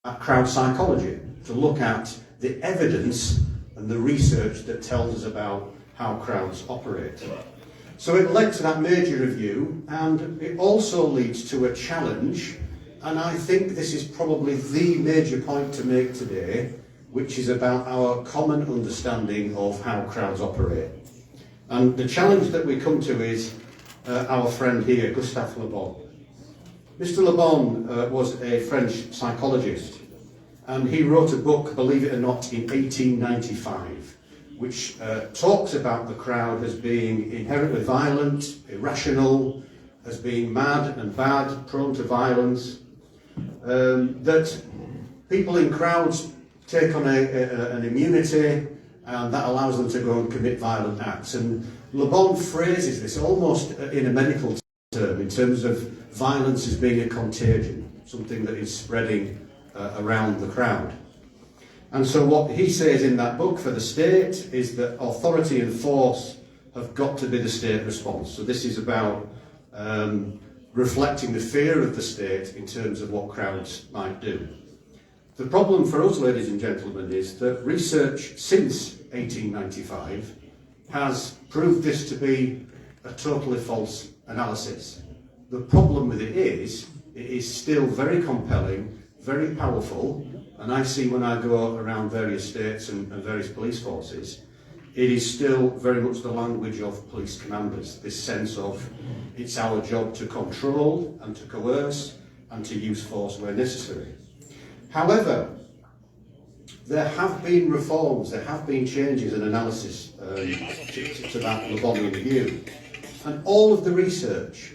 at crowd psychology, to look at the evidence and the research that tells us about how crowds operate. So it led to that major review, and it also leads to a challenge, and I think this is probably the major point to make today, which is about our common understanding of how crowds operate. And the challenge that we come to is our friend here, Gustave Le Bon. Mr. Le Bon was a French psychologist, and he wrote a book, believe it or not, in 1895, which talks about the crowd as being inherently violent, irrational, as being mad and bad, prone to violence, that people in crowds take on an immunity, and that allows them to go and commit violent acts. And Le Bon phrases this almost in a medical term, in terms of violence as being a contagion, something that is spreading around the crowd. And so what he says in that book for the state is that authority and force have got to be the state response. So this is about reflecting the fear of the state in terms of what crowds might do. The problem for us, ladies and gentlemen, is that research since 1895 has proved this to be a totally false analysis. The problem with it is still very compelling, very powerful, and I see when I go around various states and various police forces, it is still very much the language of police commanders, this sense of it's our job to control and to coerce and to use force where necessary. However, there have been reforms, there have been changes and analysis to that Le Bon review. And all of the research,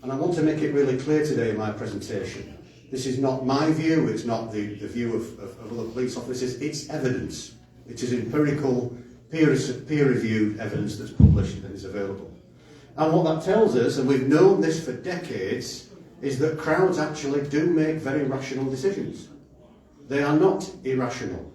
and I want to make it really clear today in my presentation, this is not my view, it's not the view of other police officers, it's evidence. It is empirical, peer-reviewed evidence that's published and is available. And what that tells us, and we've known this for decades, is that crowds actually do make very rational decisions. They are not irrational.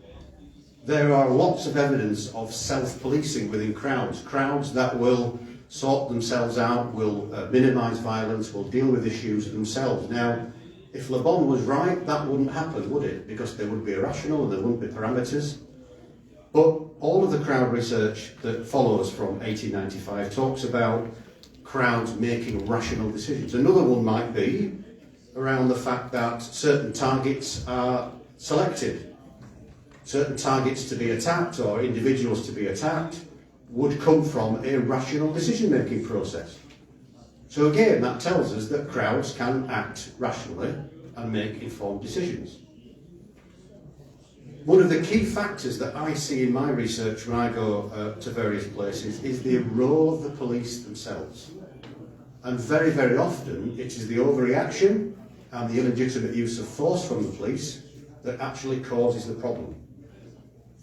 There are lots of evidence of self-policing within crowds, crowds that will sort themselves out, will minimise violence, will deal with issues themselves. Now, if Le Bon was right, that wouldn't happen, would it? Because they would be irrational and there wouldn't be parameters. But all of the crowd research that follows from 1895 talks about crowds making rational decisions. Another one might be around the fact that certain targets are selected. Certain targets to be attacked or individuals to be attacked would come from a rational decision-making process. So again, that tells us that crowds can act rationally and make informed decisions. One of the key factors that I see in my research when I go to various places is the role of the police themselves. And very, very often it is the overreaction and the illegitimate use of force from the police that actually causes the problem.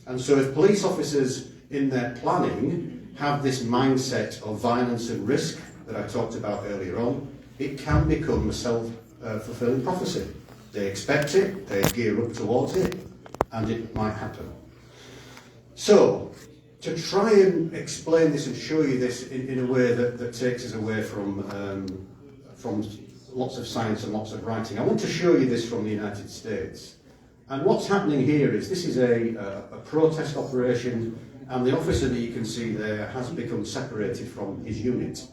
And so if police officers in their planning have this mindset of violence and risk that I talked about earlier on, it can become a self-fulfilling prophecy. They expect it, they gear up towards it, and it might happen. So, to try and explain this and show you this in a way that takes us away from lots of science and lots of writing, I want to show you this from the United States. And what's happening here is this is a protest operation, and the officer that you can see there has become separated from his unit.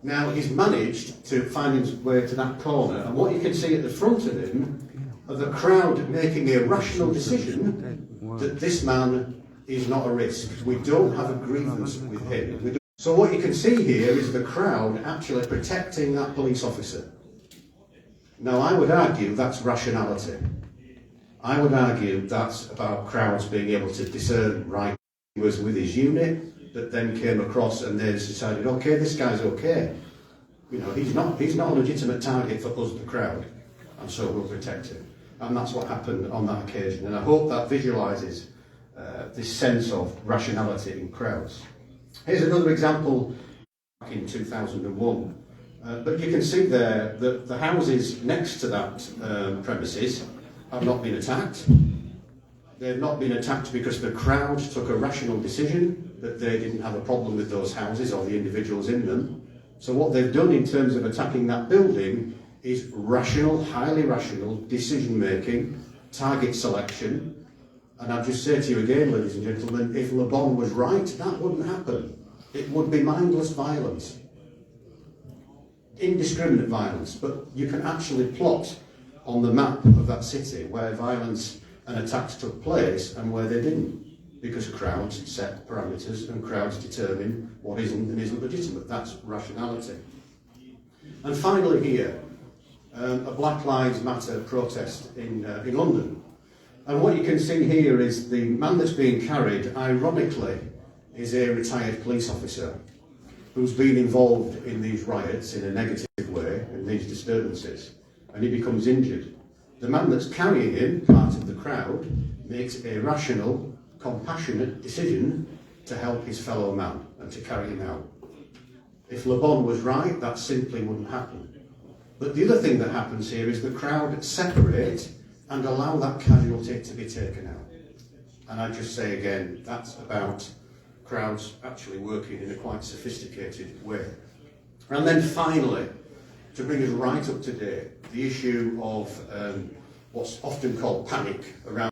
Now he's managed to find his way to that corner, and what you can see at the front of him are the crowd making a rational decision that this man is not a risk. We don't have a grievance with him. So what you can see here is the crowd actually protecting that police officer. Now I would argue that's rationality. I would argue that's about crowds being able to discern right. He was with his unit that then came across and they decided, okay, this guy's okay. You know, he's not a legitimate target for us, the crowd, and so we'll protect him. And that's what happened on that occasion. And I hope that visualises this sense of rationality in crowds. Here's another example back in 2001. But you can see there that the houses next to that premises have not been attacked. They've not been attacked because the crowd took a rational decision that they didn't have a problem with those houses or the individuals in them. So what they've done in terms of attacking that building is rational, highly rational decision-making, target selection. And I'll just say to you again, ladies and gentlemen, if Le Bon was right, that wouldn't happen. It would be mindless violence, indiscriminate violence, but you can actually plot on the map of that city where violence and attacks took place and where they didn't, because crowds set parameters and crowds determine what isn't and isn't legitimate. That's rationality. And finally here, a Black Lives Matter protest in London. And what you can see here is the man that's being carried, ironically, is a retired police officer who's been involved in these riots in a negative way, in these disturbances, and he becomes injured. The man that's carrying him, part of the crowd, makes a rational, compassionate decision to help his fellow man and to carry him out. If Le Bon was right, that simply wouldn't happen. But the other thing that happens here is the crowd separate and allow that casualty to be taken out. And I just say again, that's about crowds actually working in a quite sophisticated way. And then finally, to bring us right up to date, the issue of what's often called panic around